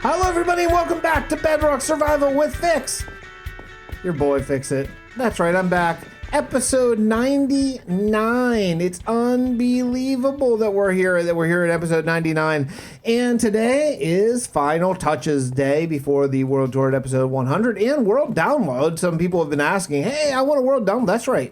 Hello everybody and welcome back to Bedrock Survival with Fix. Your boy Fixxitt. That's right, I'm back. Episode 99. It's unbelievable that we're here at episode 99. And today is Final Touches Day before the World Tour at episode 100 and World Download. Some people have been asking, hey, I want a World Download.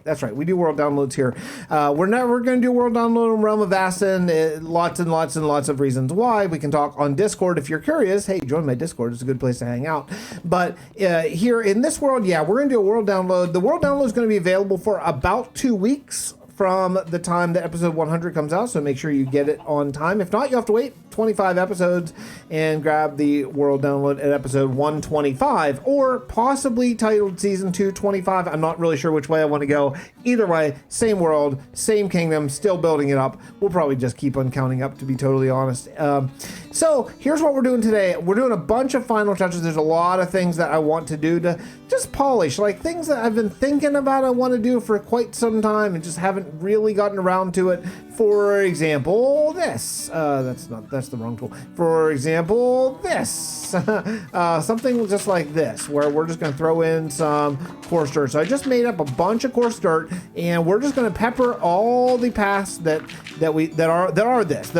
That's right. We do World Downloads here. We're never going to do a World Download in Realm of Vasten. Lots and lots of reasons why. We can talk on Discord if you're curious. Hey, join my Discord. It's a good place to hang out. But here in this world, yeah, we're going to do a World Download. The World Download is going to be available for about 2 weeks from the time that episode 100 comes out, so make sure you get it on time. If not, you have to wait 25 episodes and grab the world download at episode 125, or possibly titled season 225. I'm not really sure which way I want to go. Either way, same world, same kingdom, still building it up. We'll probably just keep on counting up, to be totally honest. So here's what we're doing today. We're doing a bunch of final touches. There's a lot of things that I want to do to just polish, like things that I've been thinking about I want to do for quite some time and just haven't really gotten around to it. For example, this. That's the wrong tool. For example, this. Something just like this, where we're just going to throw in some coarse dirt. So I just made up a bunch of coarse dirt, and we're just going to pepper all the paths that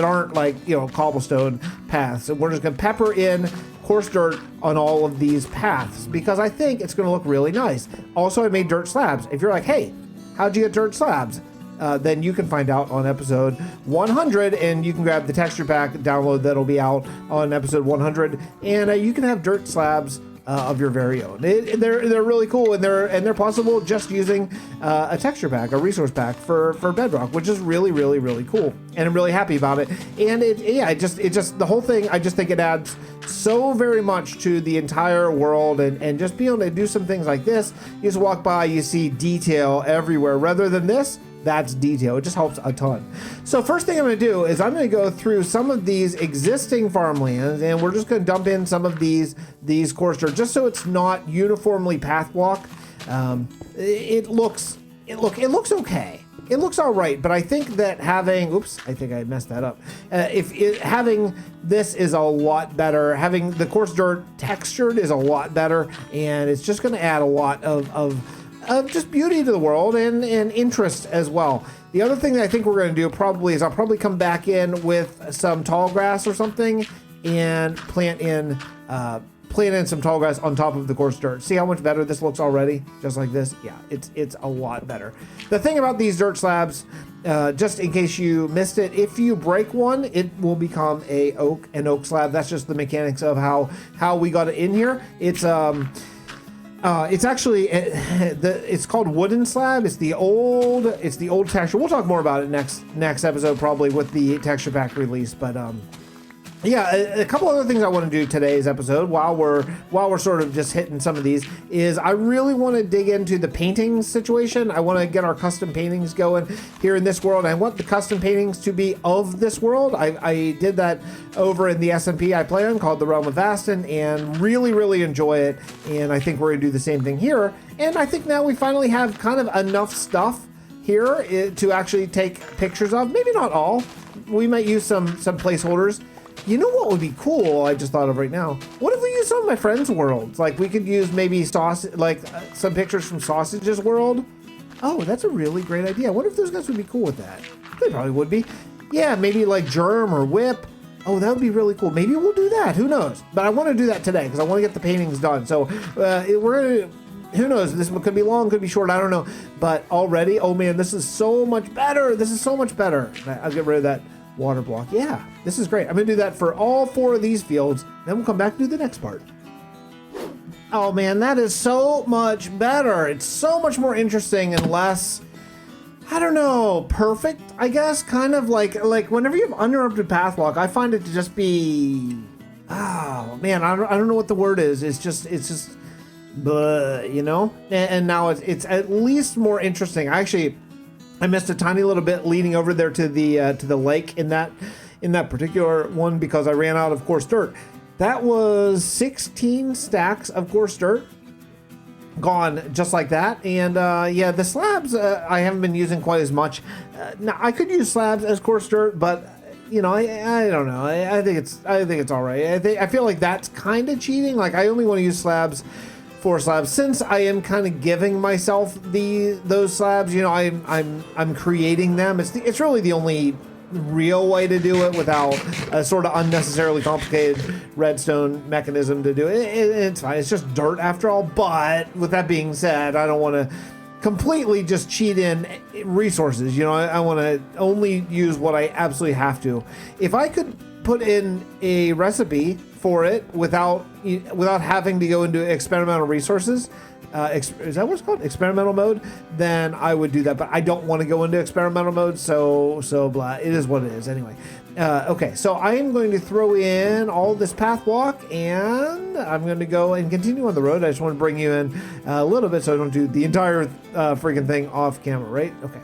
aren't like, you know, cobblestone paths. And we're just going to pepper in coarse dirt on all of these paths because I think it's going to look really nice. Also, I made dirt slabs. If you're like, hey, how'd you get dirt slabs? Then you can find out on episode 100, and you can grab the texture pack download that'll be out on episode 100, and you can have dirt slabs of your very own. They're really cool, and they're possible just using a texture pack, a resource pack for Bedrock, which is really cool, and I'm really happy about it. And it just the whole thing, I just think it adds so very much to the entire world, and just being able to do some things like this. You just walk by, you see detail everywhere, rather than this. That's detail. It just helps a ton. So first thing I'm going to do is I'm going to go through some of these existing farmlands, and we're just going to dump in some of these coarse dirt just so it's not uniformly path block. It looks okay. It looks all right, but I think that having, I think I messed that up. Having this is a lot better. Having the coarse dirt textured is a lot better, and it's just going to add a lot of just beauty to the world and interest as well. The other thing that I think we're going to do probably is I'll probably come back in with some tall grass or something and plant in some tall grass on top of the coarse dirt. See how much better this looks already? Just like this? Yeah, it's a lot better. The thing about these dirt slabs, just in case you missed it, if you break one, it will become an oak slab. That's just the mechanics of how we got it in here. It's actually it's called wooden slab. It's the old texture. We'll talk more about it next episode probably with the texture pack release. But yeah, a couple other things I want to do today's episode while we're sort of just hitting some of these is I really want to dig into the painting situation. I want to get our custom paintings going here in this world. I want the custom paintings to be of this world. I did that over in the SMP I play on called the Realm of Vasten and really enjoy it. And I think we're going to do the same thing here. And I think now we finally have kind of enough stuff here to actually take pictures of. Maybe not all. We might use some placeholders. You know what would be cool? I just thought of right now. What if we use some of my friends' worlds? Like we could use maybe some pictures from Sausage's world. Oh, that's a really great idea. I wonder if those guys would be cool with that. They probably would be. Yeah, maybe like Germ or Whip. Oh, that would be really cool. Maybe we'll do that. Who knows? But I want to do that today because I want to get the paintings done. So who knows? This one could be long, could be short. I don't know. But already, oh man, this is so much better. This is so much better. I'll get rid of that water block. Yeah, this is great. I'm gonna do that for all 4 of these fields. Then we'll come back and do the next part. Oh man, that is so much better. It's so much more interesting and less, I don't know, perfect, I guess. Kind of like whenever you have uninterrupted path block, I find it to just be, oh man, I don't know what the word is. It's just you know. And now it's at least more interesting. I missed a tiny little bit leading over there to the lake in that particular one because I ran out of coarse dirt. That was 16 stacks of coarse dirt gone just like that. And yeah, the slabs I haven't been using quite as much. Now I could use slabs as coarse dirt, but you know, I don't know. I think it's all right. I feel like that's kind of cheating. Like I only want to use slabs, 4 slabs, since I am kind of giving myself those slabs. You know, I'm creating them. It's really the only real way to do it without a sort of unnecessarily complicated redstone mechanism to do it. It's fine. It's just dirt after all. But with that being said, I don't want to completely just cheat in resources. You know, I want to only use what I absolutely have to. If I could put in a recipe for it without having to go into experimental resources, is that what it's called? Experimental mode? Then I would do that, but I don't want to go into experimental mode, so blah. It is what it is anyway. Okay, so I am going to throw in all this path walk, and I'm going to go and continue on the road. I just want to bring you in a little bit so I don't do the entire freaking thing off camera, right? Okay.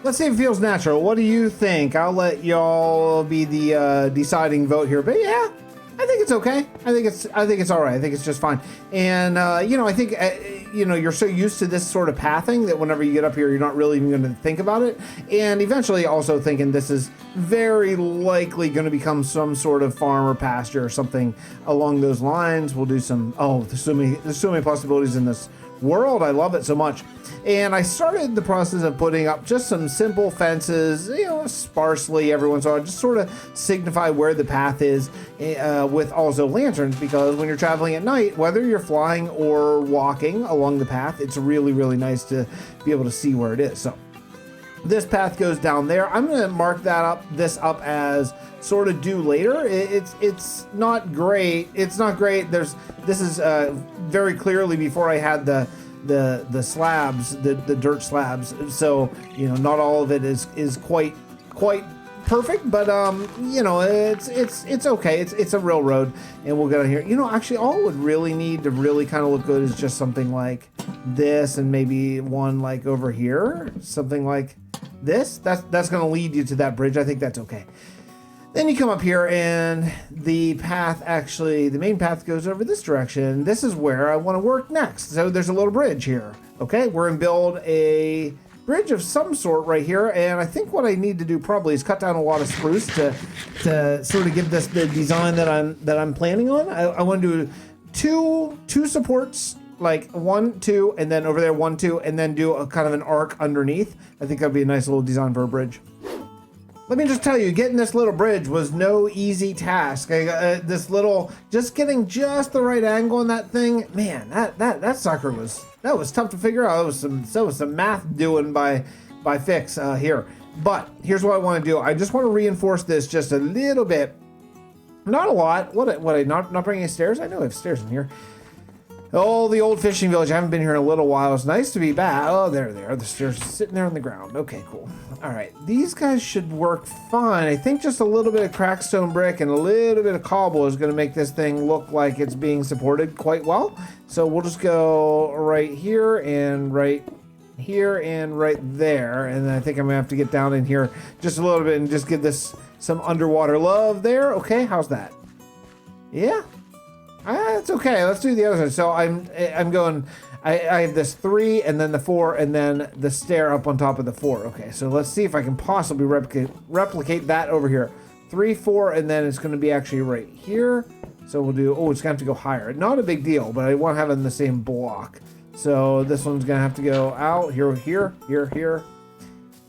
Let's see if it feels natural. What do you think? I'll let y'all be the deciding vote here, but yeah, I think it's okay. I think it's all right. I think it's just fine. And you know, I think you know, you're so used to this sort of pathing that whenever you get up here, you're not really even going to think about it. And eventually, also thinking this is very likely going to become some sort of farm or pasture or something along those lines. We'll do some. Oh, there's so many possibilities in this world. I love it so much. And I started the process of putting up just some simple fences, you know, sparsely every once in a while, just sort of signify where the path is, with also lanterns, because when you're traveling at night, whether you're flying or walking along the path, it's really, really nice to be able to see where it is. So this path goes down there. I'm going to mark this up as sort of due later. It's not great. It's not great. This is very clearly before I had the slabs, the dirt slabs. So, you know, not all of it is quite perfect, but you know, it's okay. It's a real road, and we'll get on here. You know, actually, all it would really need to really kind of look good is just something like this, and maybe one like over here, something like this. That's going to lead you to that bridge. I think that's okay. Then you come up here, and the main path goes over this direction. This is where I want to work next. So there's a little bridge here. Okay, we're going to build a bridge of some sort right here, and I think what I need to do probably is cut down a lot of spruce to sort of give this the design that I'm planning on. I want to do two supports, like 1, 2, and then over there 1, 2, and then do a kind of an arc underneath. I think that'd be a nice little design for a bridge. Let me just tell you, getting this little bridge was no easy task. Just getting just the right angle on that thing, man, that sucker was tough to figure out. That was some math doing by Fix here. But here's what I want to do. I just want to reinforce this just a little bit, not a lot. What I not bringing stairs? I know I have stairs in here. Oh, the old fishing village. I haven't been here in a little while. It's nice to be back. Oh, there they are. The stairs sitting there on the ground. Okay, cool. All right. These guys should work fine. I think just a little bit of cracked stone brick and a little bit of cobble is going to make this thing look like it's being supported quite well. So we'll just go right here and right here and right there. And then I think I'm going to have to get down in here just a little bit and just give this some underwater love there. Okay, how's that? Yeah. It's okay. Let's do the other side. So I'm going. I have this 3 and then the 4 and then the stair up on top of the 4. Okay, so let's see if I can possibly replicate that over here. 3, 4, and then it's going to be actually right here. So we'll do. Oh, it's going to have to go higher. Not a big deal, but I want to have it in the same block. So this one's going to have to go out here,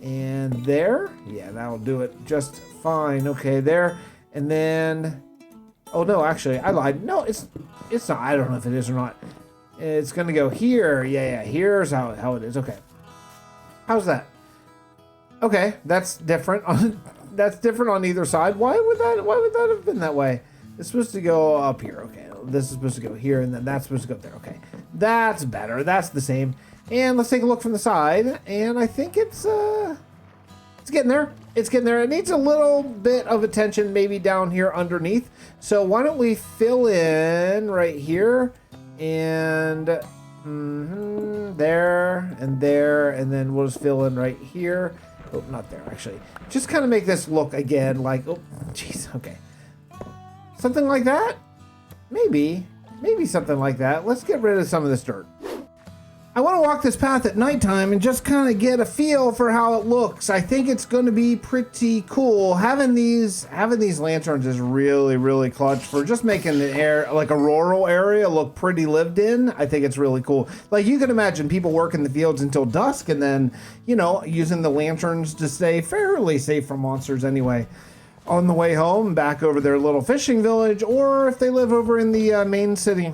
and there. Yeah, that'll do it just fine. Okay, there, and then. Oh no, actually, I lied. No, it's not. I don't know if it is or not. It's gonna go here. Yeah. Here's how it is. Okay. How's that? Okay, that's different. That's different on either side. Why would that have been that way? It's supposed to go up here. Okay, this is supposed to go here, and then that's supposed to go up there. Okay, that's better. That's the same. And let's take a look from the side. And I think it's getting there. It's getting there. It needs a little bit of attention maybe down here underneath. So why don't we fill in right here and there, and then we'll just fill in right here. Oh, not there, actually. Just kind of make this look again like, oh, jeez, okay. Something like that? Maybe something like that. Let's get rid of some of this dirt. I want to walk this path at nighttime and just kind of get a feel for how it looks. I think it's going to be pretty cool. Having these lanterns is really, really clutch for just making the air, like a rural area, look pretty lived in. I think it's really cool. Like you can imagine people work in the fields until dusk and then, you know, using the lanterns to stay fairly safe from monsters anyway. On the way home, back over their little fishing village, or if they live over in the main city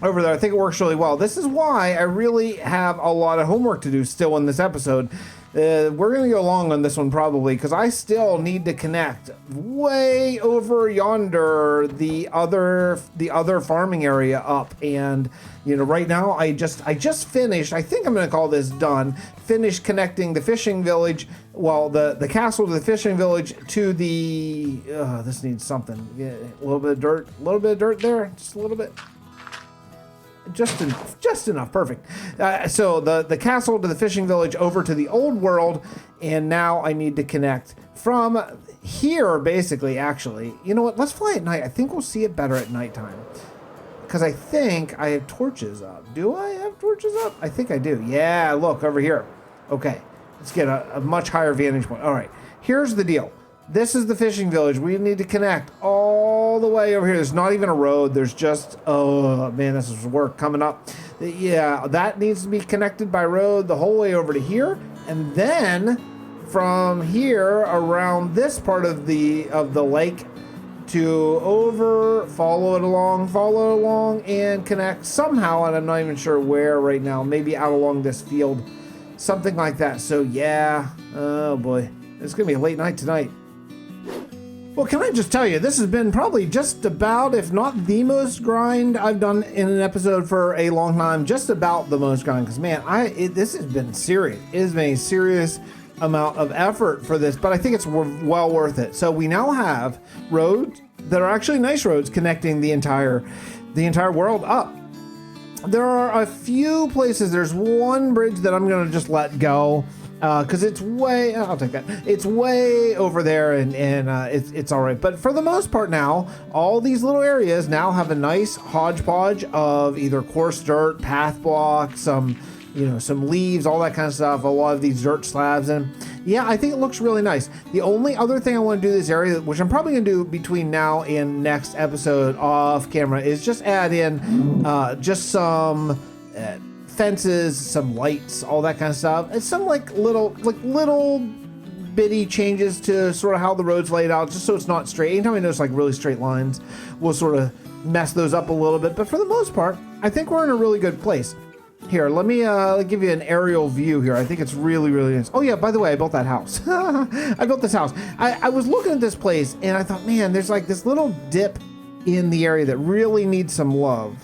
over there, I think it works really well. This is why I really have a lot of homework to do still in this episode. We're going to go long on this one probably because I still need to connect way over yonder the other farming area up. And you know, right now I just finished. I think I'm going to call this done. Finished connecting the fishing village. Well, the castle to the fishing village to the. This needs something. Yeah, a little bit of dirt. A little bit of dirt there. Just a little bit. Just enough, perfect. So the castle to the fishing village over to the old world, and now I need to connect from here, basically, actually. You know what, let's fly at night. I think we'll see it better at nighttime. Because I think I have torches up. Do I have torches up? I think I do. Yeah, look, over here. Okay, let's get a much higher vantage point. All right, here's the deal. This is the fishing village. We need to connect all the way over here. There's not even a road. There's just, oh man, this is work coming up. Yeah, that needs to be connected by road the whole way over to here. And then from here around this part of the lake to over, follow it along and connect somehow. And I'm not even sure where right now, maybe out along this field, something like that. So yeah, oh boy, it's going to be a late night tonight. Well, can I just tell you, this has been probably just about, if not the most grind I've done in an episode for a long time, just about the most grind, because man, this has been serious. It has been a serious amount of effort for this, but I think it's well worth it. So we now have roads that are actually nice roads connecting the entire world up. There are a few places. There's one bridge that I'm going to just let go. Because it's way, I'll take that. It's way over there, and it's all right. But for the most part now, all these little areas now have a nice hodgepodge of either coarse dirt, path blocks, some leaves, all that kind of stuff. A lot of these dirt slabs, and yeah, I think it looks really nice. The only other thing I want to do this area, which I'm probably going to do between now and next episode off camera, is just add in just some. Fences, some lights, all that kind of stuff. It's some like little bitty changes to sort of how the road's laid out, just so it's not straight. Anytime I notice like really straight lines, we'll sort of mess those up a little bit. But for the most part, I think we're in a really good place. Here, let me give you an aerial view here. I think it's really, really nice. Oh yeah, by the way, I built that house. I built this house. I was looking at this place and I thought, man, there's like this little dip in the area that really needs some love.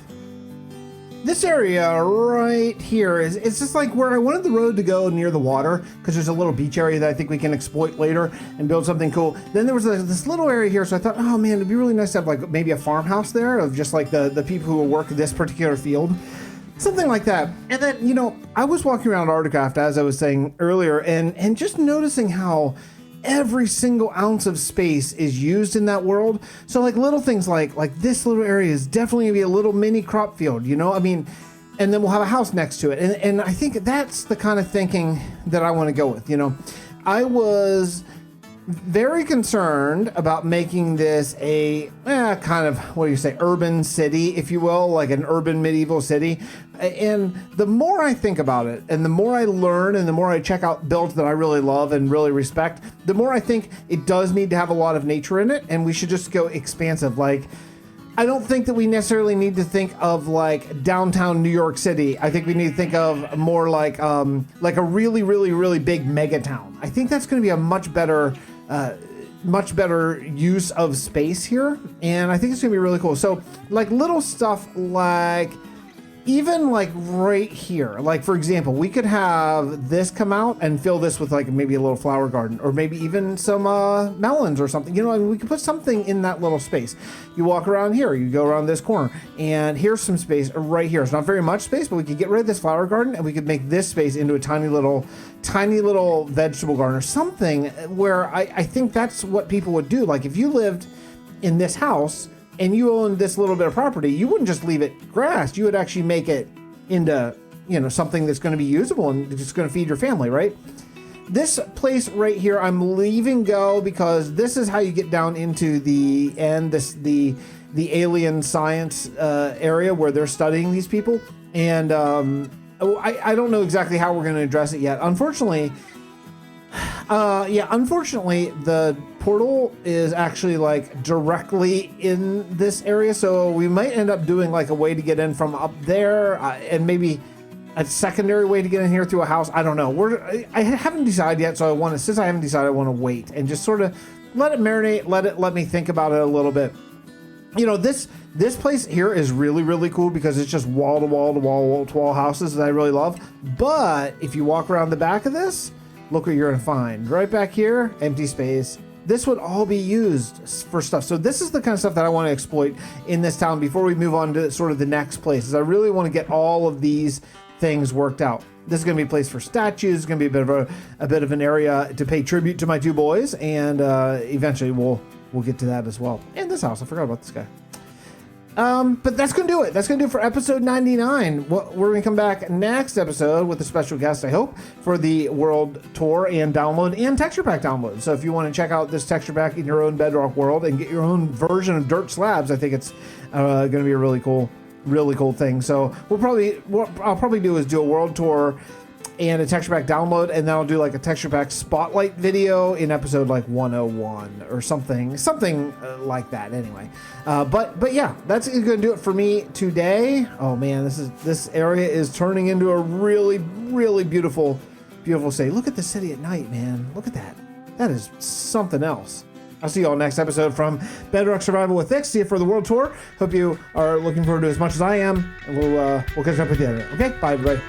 This area right here it's just like where I wanted the road to go near the water, because there's a little beach area that I think we can exploit later and build something cool. Then there was this little area here, so I thought, oh man, it'd be really nice to have like maybe a farmhouse there of just like the people who will work this particular field. Something like that. And then, you know, I was walking around Articraft, as I was saying earlier, and just noticing how every single ounce of space is used in that world. So like little things like this little area is definitely gonna be a little mini crop field, you know? I mean, and then we'll have a house next to it. And I think that's the kind of thinking that I want to go with, you know? I was very concerned about making this a kind of, what do you say, urban city, if you will, like an urban medieval city. And the more I think about it, and the more I learn, and the more I check out builds that I really love and really respect, the more I think it does need to have a lot of nature in it, and we should just go expansive. Like, I don't think that we necessarily need to think of like downtown New York City. I think we need to think of more like a really, really, really big mega town. I think that's going to be a much better use of space here, and I think it's gonna be really cool. So like little stuff like even like right here, like for example, we could have this come out and fill this with like maybe a little flower garden, or maybe even some melons or something, you know. I mean, we could put something in that little space. You walk around here, you go around this corner, and here's some space right here. It's not very much space, but we could get rid of this flower garden and we could make this space into a tiny little vegetable garden or something, where I think that's what people would do. Like if you lived in this house and you owned this little bit of property, you wouldn't just leave it grass. You would actually make it into something that's going to be usable and just going to feed your family, right? This place right here, I'm leaving go because this is how you get down into the end, the alien science area where they're studying these people. And I don't know exactly how we're going to address it yet. Unfortunately, the portal is actually like directly in this area. So we might end up doing like a way to get in from up there and maybe a secondary way to get in here through a house. I don't know. I haven't decided yet. So since I haven't decided, I want to wait and just sort of let it marinate. Let me think about it a little bit. This place here is really, really cool because it's just wall to wall houses that I really love. But if you walk around the back of this, look what you're gonna find. Right back here, empty space. This would all be used for stuff. So this is the kind of stuff that I want to exploit in this town before we move on to sort of the next places. I really want to get all of these things worked out. This is going to be a place for statues. It's going to be a bit of an area to pay tribute to my two boys, and eventually we'll get to that as well. And this house, I forgot about this guy. But that's going to do it. That's going to do it for episode 99. We're going to come back next episode with a special guest, I hope, for the world tour and download and texture pack download. So if you want to check out this texture pack in your own Bedrock world and get your own version of Dirt Slabs, I think it's going to be a really cool thing. So what I'll probably do is do a world tour and a texture pack download, and then I'll do like a texture pack spotlight video in episode like 101 or something like that. Anyway, but yeah, that's going to do it for me today. Oh man, this area is turning into a really, really beautiful city. Look at the city at night, man. Look at that. That is something else. I'll see you all next episode from Bedrock Survival with Fixxitt for the world tour. Hope you are looking forward to it as much as I am, and we'll catch up with you. Okay, bye everybody.